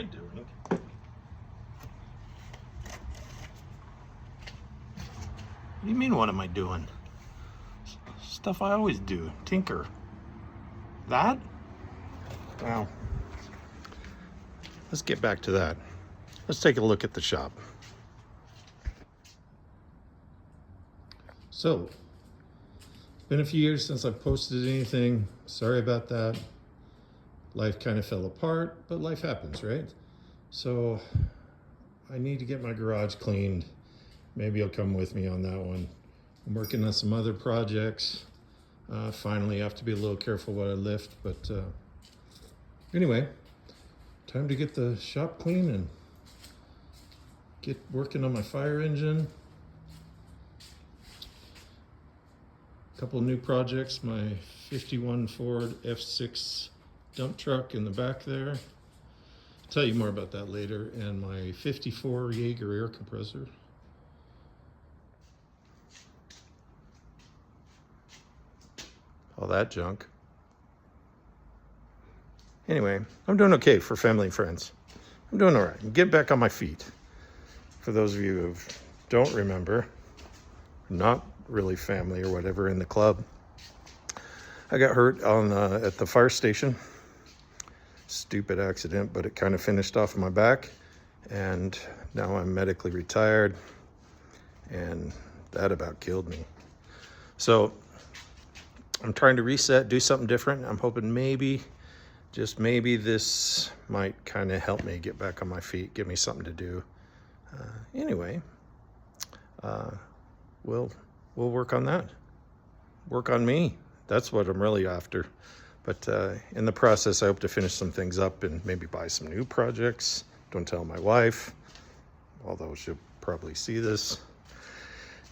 I doing? What do you mean, what am I doing? Stuff I always do. Tinker. That? Well, let's get back to that. Let's take a look at the shop. So, it's been a few years since I've posted anything. Sorry about that. Life kind of fell apart, but life happens, right? So, I need to get my garage cleaned. Maybe you'll come with me on that one. I'm working on some other projects. Finally, I have to be a little careful what I lift, but anyway, time to get the shop clean and get working on my fire engine. A couple of new projects, my 51 Ford F6 dump truck in the back there. I'll tell you more about that later, and my 54 Jaeger air compressor. All that junk. Anyway, I'm doing okay for family and friends. I'm doing all right. I'm getting back on my feet. For those of you who don't remember, not really family or whatever in the club, I got hurt on at the fire station. Stupid accident, but it kind of finished off my back. And now I'm medically retired. And that about killed me. So I'm trying to reset, do something different. I'm hoping maybe, just maybe, this might kind of help me get back on my feet, give me something to do. Anyway, we'll work on that. Work on me. That's what I'm really after. But in the process, I hope to finish some things up and maybe buy some new projects. Don't tell my wife, although she'll probably see this.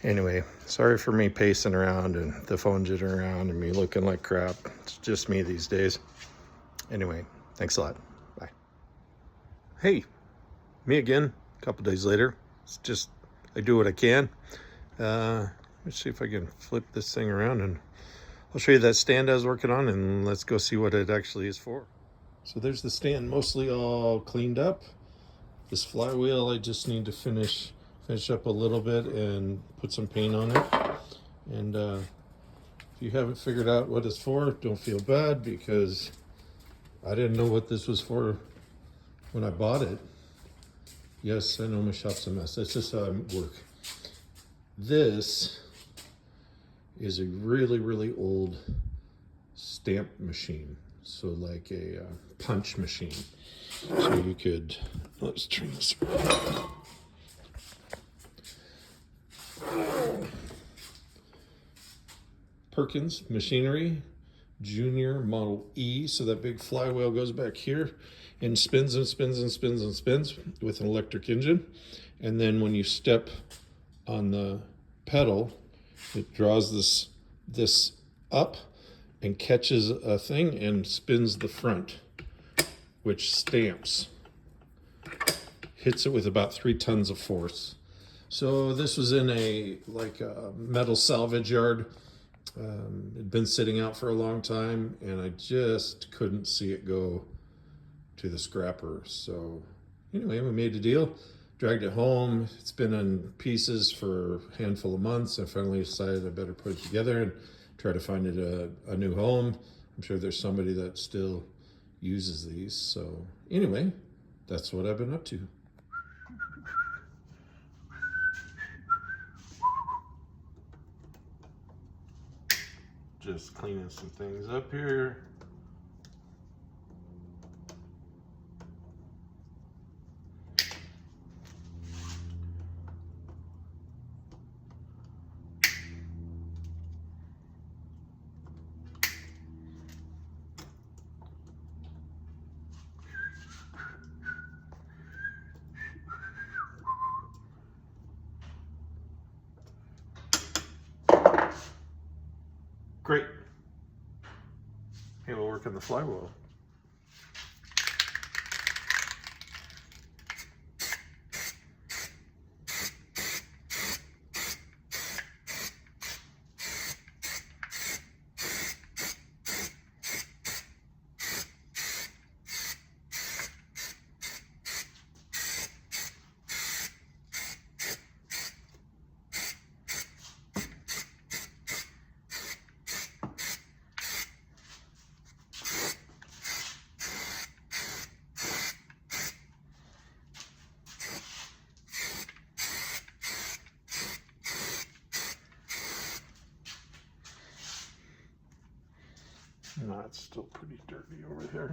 Anyway, sorry for me pacing around and the phone jittering around and me looking like crap. It's just me these days. Anyway, thanks a lot. Bye. Hey, me again, a couple days later. It's just, I do what I can. Let's see if I can flip this thing around and I'll show you that stand I was working on, and let's go see what it actually is for. So there's the stand mostly all cleaned up. This flywheel, I just need to finish up a little bit and put some paint on it. And if you haven't figured out what it's for, don't feel bad, because I didn't know what this was for when I bought it. Yes, I know my shop's a mess. That's just how I work. This is a really, really old stamp machine. So like a punch machine. So you could, let's turn this around. Perkins Machinery Junior Model E. So that big flywheel goes back here and spins and spins and spins and spins with an electric engine. And then when you step on the pedal, it draws this up and catches a thing and spins the front, which stamps. Hits it with about 3 tons of force. So this was in a metal salvage yard. It'd been sitting out for a long time, and I just couldn't see it go to the scrapper. So anyway, we made a deal, dragged it home. It's been in pieces for a handful of months. I finally decided I better put it together and try to find it a new home. I'm sure there's somebody that still uses these. So anyway, that's what I've been up to. Just cleaning some things up here. Great. Hey, we'll work on the flywheel. No, it's still pretty dirty over there.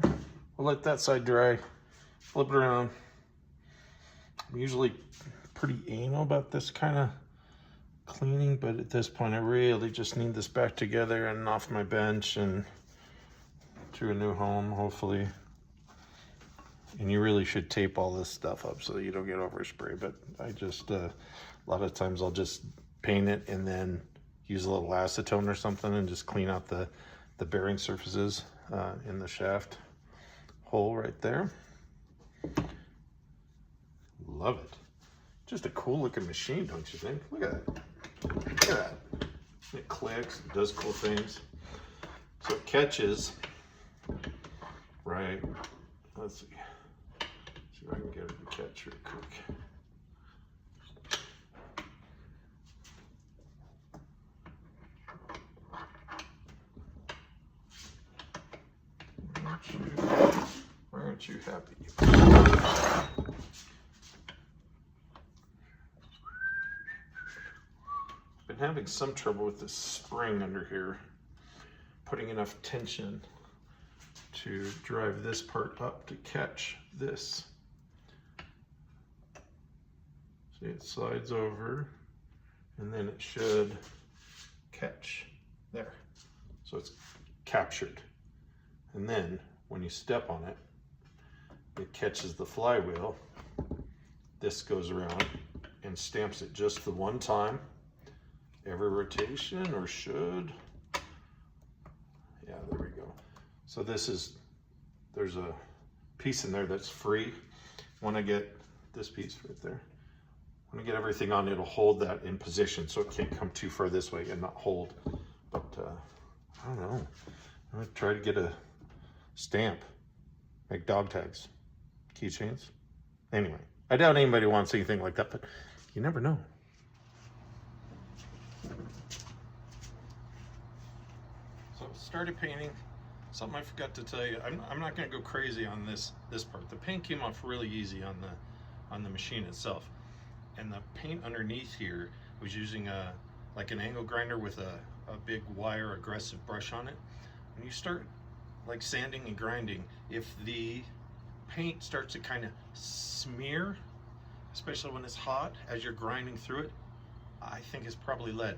We'll let that side dry. Flip it around. I'm usually pretty anal about this kind of cleaning, but at this point I really just need this back together and off my bench and to a new home, hopefully. And you really should tape all this stuff up so that you don't get overspray, but I just, a lot of times I'll just paint it and then use a little acetone or something and just clean out the bearing surfaces in the shaft hole right there. Love it. Just a cool looking machine, don't you think? Look at that. Look at that. It clicks, it does cool things. So it catches, right? Let's see. See if I can get it to catch real quick. Why aren't you happy? Been having some trouble with this spring under here, putting enough tension to drive this part up to catch this. See, it slides over and then it should catch there. So it's captured. And then when you step on it, it catches the flywheel. This goes around and stamps it just the one time. Every rotation, or should. Yeah, there we go. So this is, there's a piece in there that's free. When I get this piece right there, when I get everything on, it'll hold that in position so it can't come too far this way and not hold. But I don't know. I'm gonna try to get a stamp, make dog tags, keychains. Anyway, I doubt anybody wants anything like that, but you never know. So started painting. Something I forgot to tell you. I'm not going to go crazy on this part. The paint came off really easy on the machine itself, and the paint underneath here was using like an angle grinder with a big wire aggressive brush on it. When you start like sanding and grinding, if the paint starts to kind of smear, especially when it's hot as you're grinding through it, I think it's probably lead.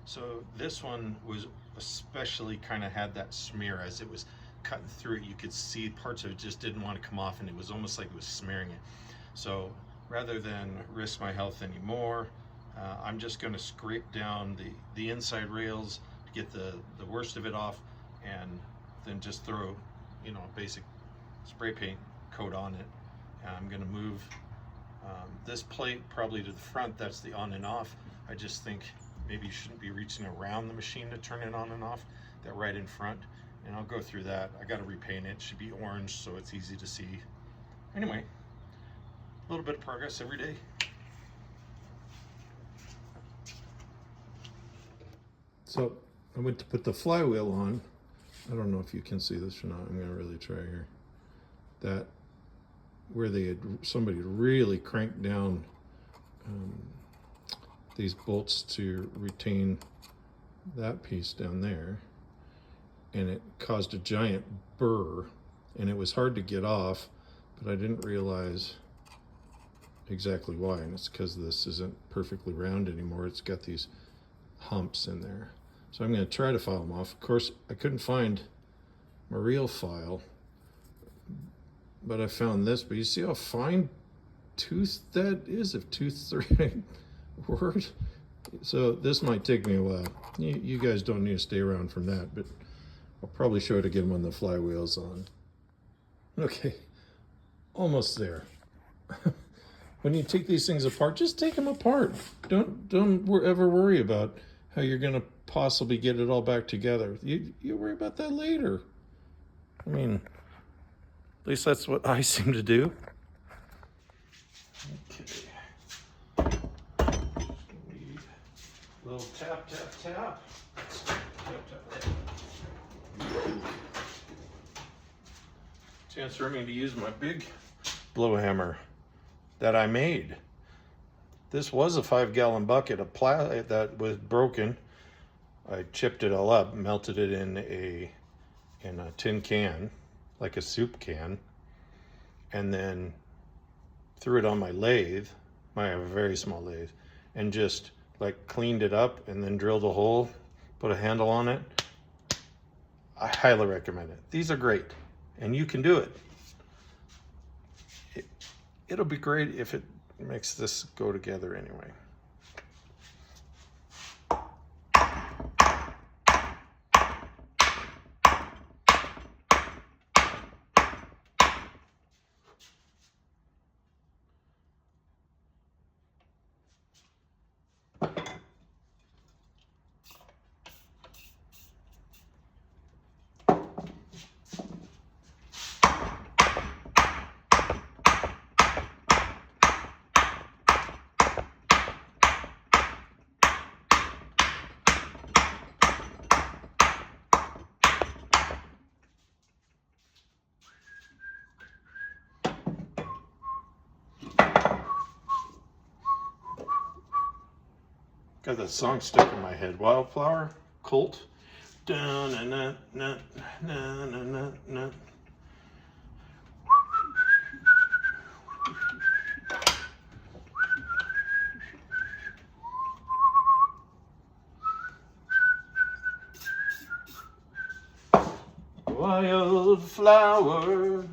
So this one was especially kind of had that smear as it was cutting through it. You could see parts of it just didn't want to come off, and it was almost like it was smearing it. So rather than risk my health anymore, I'm just going to scrape down the inside rails to get the worst of it off, and then just throw, you know, a basic spray paint coat on it. And I'm going to move this plate probably to the front. That's the on and off. I just think maybe you shouldn't be reaching around the machine to turn it on and off. That right in front, and I'll go through that. I got to repaint it. It should be orange so it's easy to see. Anyway, a little bit of progress every day. So I went to put the flywheel on. I don't know if you can see this or not. I'm gonna really try here. That where somebody really cranked down these bolts to retain that piece down there, and it caused a giant burr, and it was hard to get off, but I didn't realize exactly why, and it's because this isn't perfectly round anymore. It's got these humps in there. So I'm going to try to file them off. Of course, I couldn't find my real file, but I found this. But you see how fine tooth that is, if tooth's the right word? So this might take me a while. You guys don't need to stay around from that, but I'll probably show it again when the flywheel's on. Okay, almost there. When you take these things apart, just take them apart. Don't ever worry about how you're going to possibly get it all back together. You worry about that later. I mean, at least that's what I seem to do. Okay. A little tap, tap, tap. Tap, tap, tap. Chance for me to use my big blow hammer that I made. This was a 5-gallon bucket of that was broken. I chipped it all up, melted it in a in a tin can, like a soup can, and then threw it on my lathe. I have a very small lathe, and just like cleaned it up and then drilled a hole, put a handle on it. I highly recommend it. These are great, and you can do it. It'll be great if it makes this go together anyway. Got that song stuck in my head. Wildflower Cult. Down and na na na na na na. Wildflower.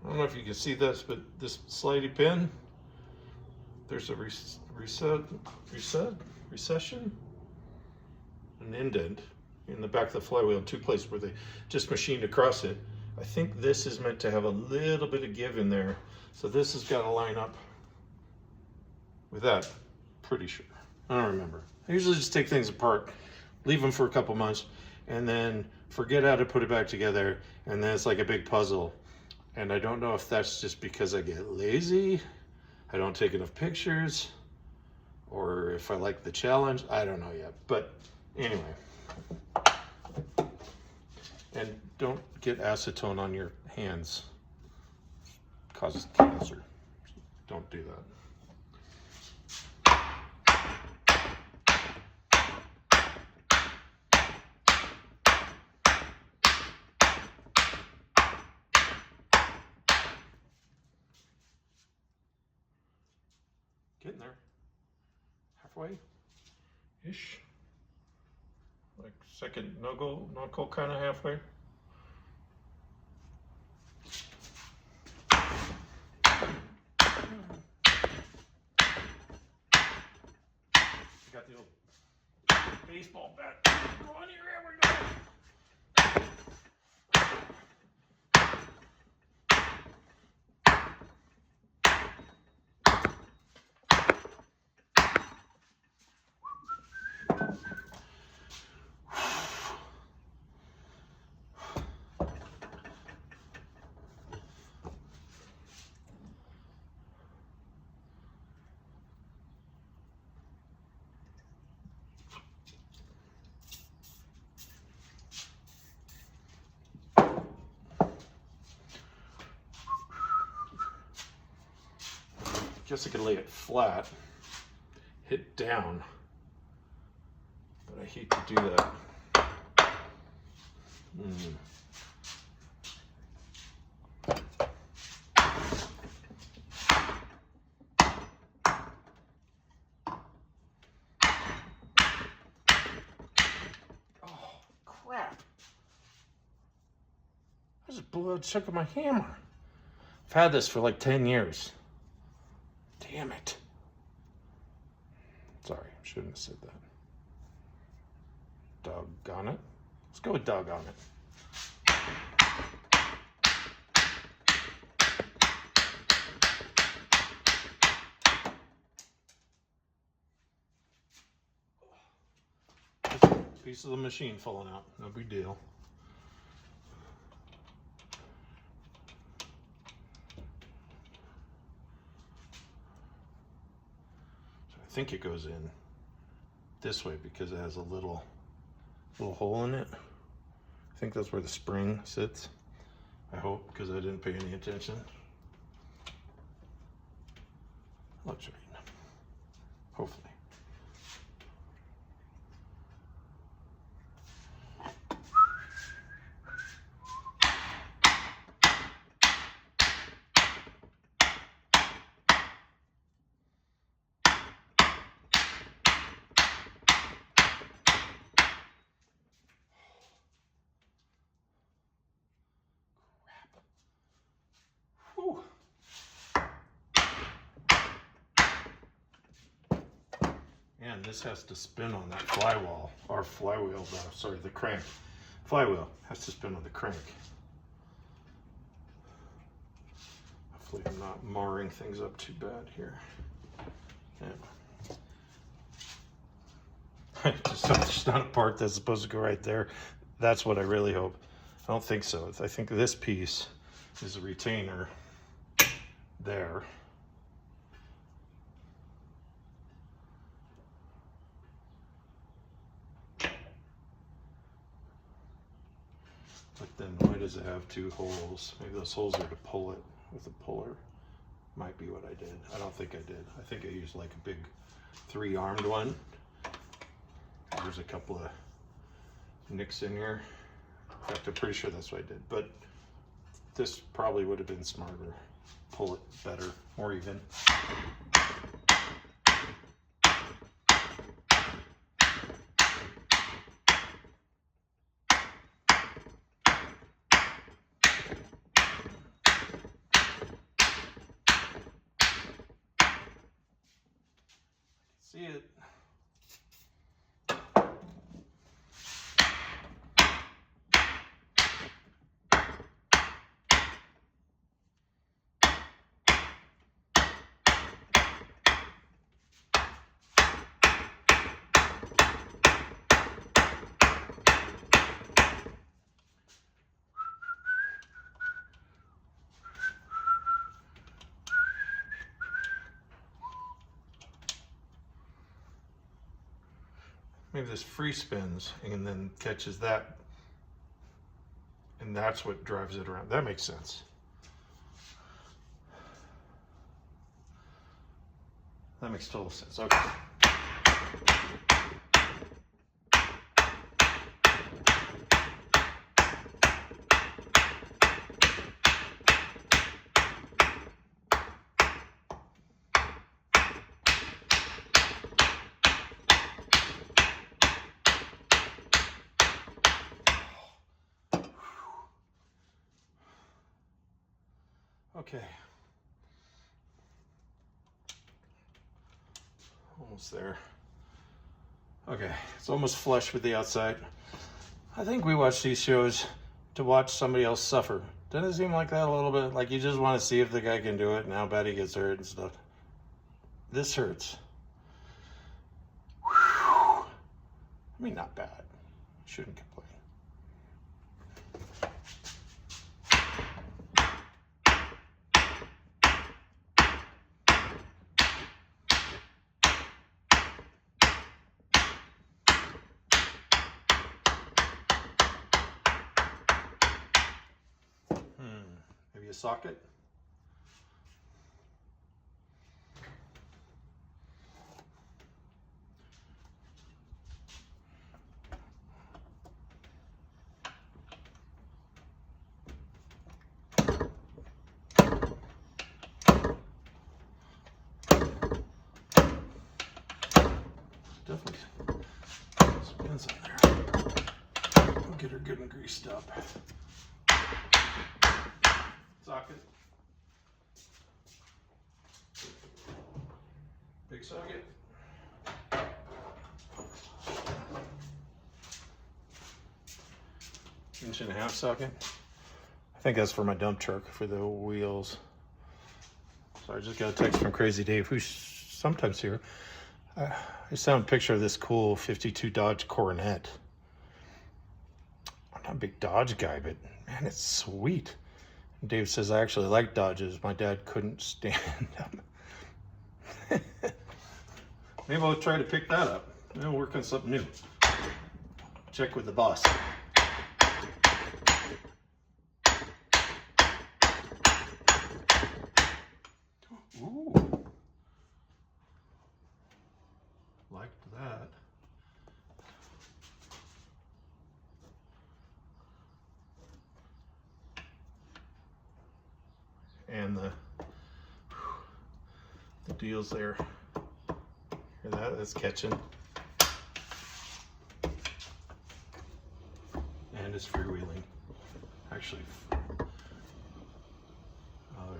I don't know if you can see this, but this slidey pin, there's a recession, an indent in the back of the flywheel in 2 places where they just machined across it. I think this is meant to have a little bit of give in there. So this has got to line up with that, pretty sure. I don't remember. I usually just take things apart, leave them for a couple months, and then forget how to put it back together, and then it's like a big puzzle. And I don't know if that's just because I get lazy, I don't take enough pictures, or if I like the challenge. I don't know yet. But anyway. And don't get acetone on your hands. It causes cancer. Don't do that. Getting there. Halfway-ish. Like second knuckle kind of halfway. Got the old baseball bat. Go on here, here we go. Guess I could lay it flat, hit down, but I hate to do that. Oh, crap. I just blew out a chunk of my hammer. I've had this for like 10 years. Damn it. Sorry, I shouldn't have said that. Doggone it. Let's go with doggone it. Piece of the machine falling out. No big deal. I think it goes in this way because it has a little hole in it. I think that's where the spring sits. I hope, because I didn't pay any attention. Looks right. Hopefully. Whew. And this has to spin on that flywheel, or flywheel, sorry, the crank. Flywheel has to spin on the crank. Hopefully I'm not marring things up too bad here. Yeah. There's not a part that's supposed to go right there. That's what I really hope. I don't think so. I think this piece is a retainer there. But then why does it have two holes? Maybe those holes are to pull it with a puller. Might be what I did. I don't think I did. I think I used like a big 3-armed one. There's a couple of nicks in here. In fact, I'm pretty sure that's what I did. But this probably would have been smarter. Pull it better, more even. See it. Maybe this free spins and then catches that, and that's what drives it around. That makes sense. That makes total sense. Okay. Okay. Almost there. Okay, it's almost flush with the outside. I think we watch these shows to watch somebody else suffer. Doesn't it seem like that a little bit? Like you just want to see if the guy can do it and how bad he gets hurt and stuff. This hurts. Whew. I mean, not bad. Shouldn't complain. Maybe a socket. Definitely spins in there. We'll get her good and greased up. Socket. Big socket. Inch-and-a-half socket. I think that's for my dump truck for the wheels. So I just got a text from Crazy Dave, who's sometimes here. I sent a picture of this cool 52 Dodge Coronet. I'm not a big Dodge guy, but man, it's sweet. And Dave says, I actually like Dodges. My dad couldn't stand them. Maybe I'll try to pick that up. I'll work on something new. Check with the boss. Ooh. Liked that. And the deals there. Hear that? That's catching. And it's freewheeling. Actually, a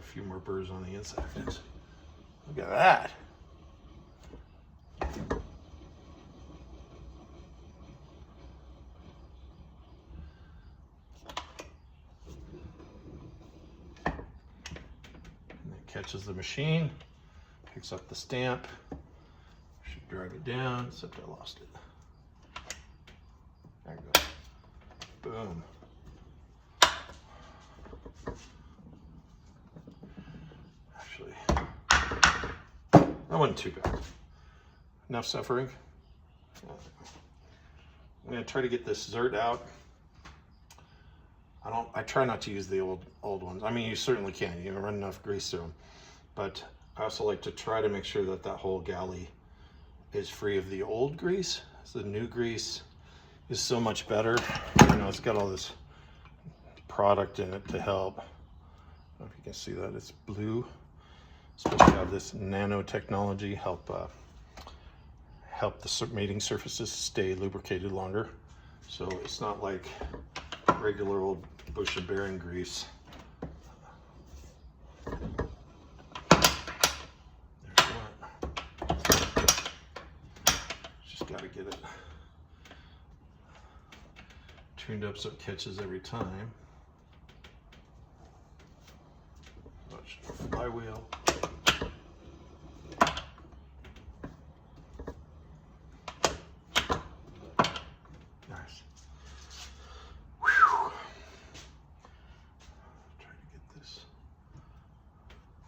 few more burrs on the inside. Look at that. And it catches the machine, picks up the stamp, should drag it down, except I lost it. There it goes. Boom. Actually, that wasn't too bad. Enough suffering. I'm gonna try to get this Zert out. I try not to use the old ones. I mean, you certainly can. You can run enough grease through them. But I also like to try to make sure that that whole galley is free of the old grease. So the new grease is so much better. You know, it's got all this product in it to help. I don't know if you can see that. It's blue. It's supposed to have this nanotechnology help the mating surfaces stay lubricated longer. So it's not like regular old Bush and Bearing grease. There's that. Just got to get it tuned up so it catches every time. Watch the flywheel. Nice. Whew. Try to get this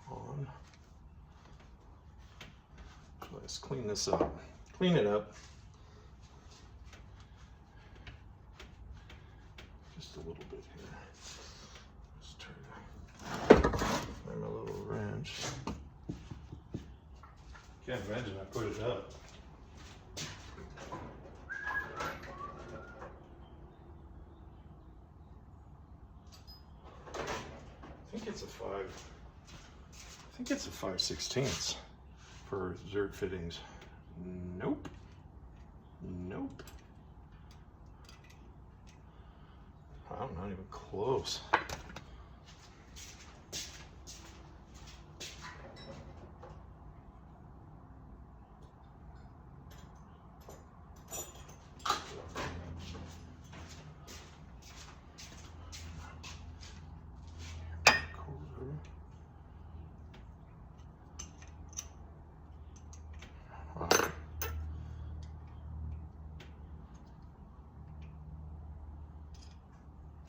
on. Let's clean this up. Clean it up. Just a little bit here. Let's try to find my little wrench. Can't imagine I put it up. I think it's a 5/16 for Zert fittings. Nope. Nope. Wow, not even close.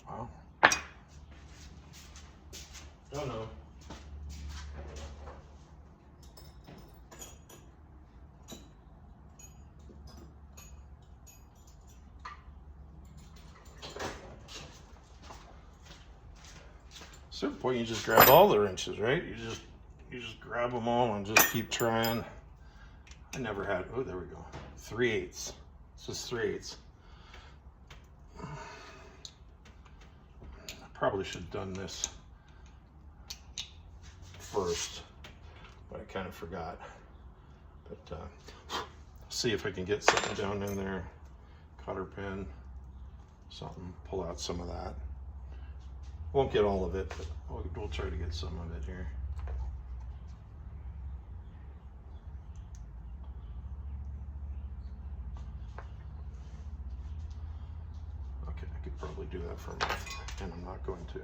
Wow. Don't know. At a certain point, you just grab all the wrenches, right? You just grab them all and just keep trying. I never had. Oh, there we go. 3/8. This is 3/8. Probably should have done this first, but I kind of forgot. But see if I can get something down in there, cotter pin, something, pull out some of that. Won't get all of it, but we'll try to get some of it here. Okay, I could probably do that for a month, and I'm not going to.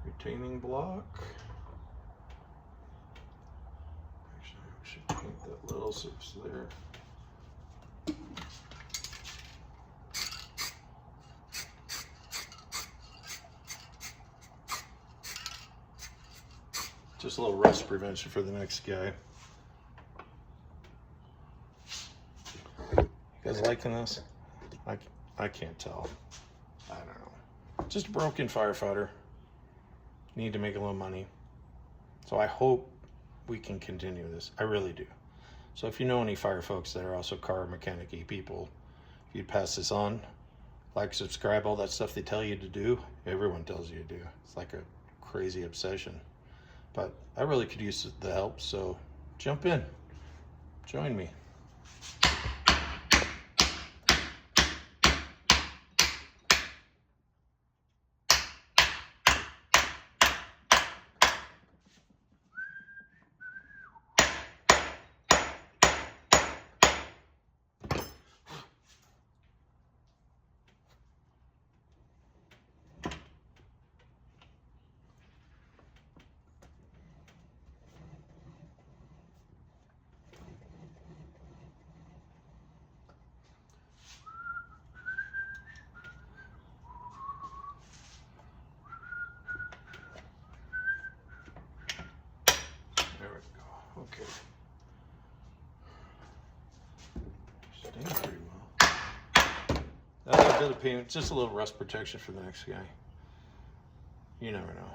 Retaining block. Actually, I should paint that little so it's there. Just a little rust prevention for the next guy. You guys liking this? I can't tell. I don't know. Just a broken firefighter. Need to make a little money. So I hope we can continue this. I really do. So if you know any fire folks that are also car mechanic-y people, if you'd pass this on, like, subscribe, all that stuff they tell you to do, everyone tells you to do. It's like a crazy obsession. But I really could use the help, so jump in. Join me. Okay. Staying pretty well. That's a bit of paint, just a little rust protection for the next guy. You never know.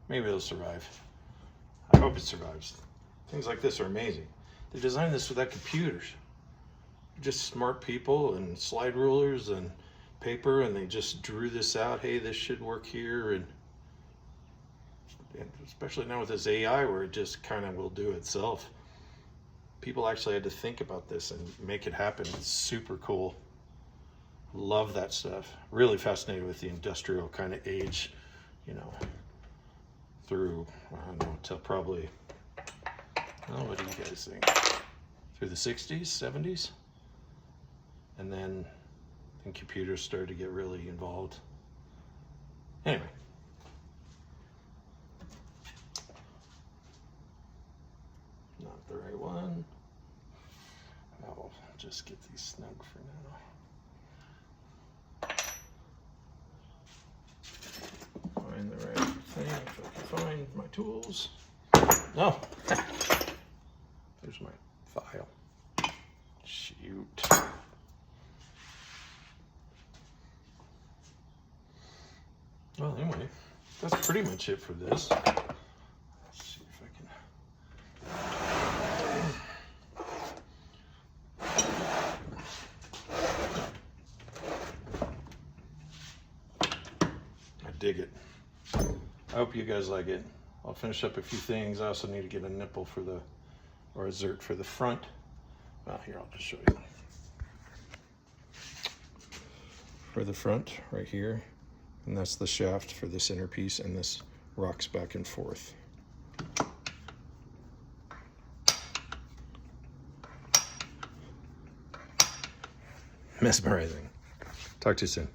Maybe it'll survive. I hope it survives. Things like this are amazing. They designed this without computers. Just smart people and slide rulers and paper, and they just drew this out. Hey, this should work here, and especially now with this AI where it just kind of will do itself. People actually had to think about this and make it happen. It's super cool. Love that stuff. Really fascinated with the industrial kind of age, you know, through, I don't know, till probably, well, what do you guys think? Through the 60s, 70s? And then computers started to get really involved. Anyway. Not the right one. I'll just get these snug for now. Find the right thing if I can find my tools. No. There's my file. Shoot. Well, anyway, that's pretty much it for this. Let's see if I can. I dig it. I hope you guys like it. I'll finish up a few things. I also need to get a nipple for the, or a zert for the front. Well, here, I'll just show you. For the front, right here. And that's the shaft for this inner piece, and this rocks back and forth. Mesmerizing. Talk to you soon.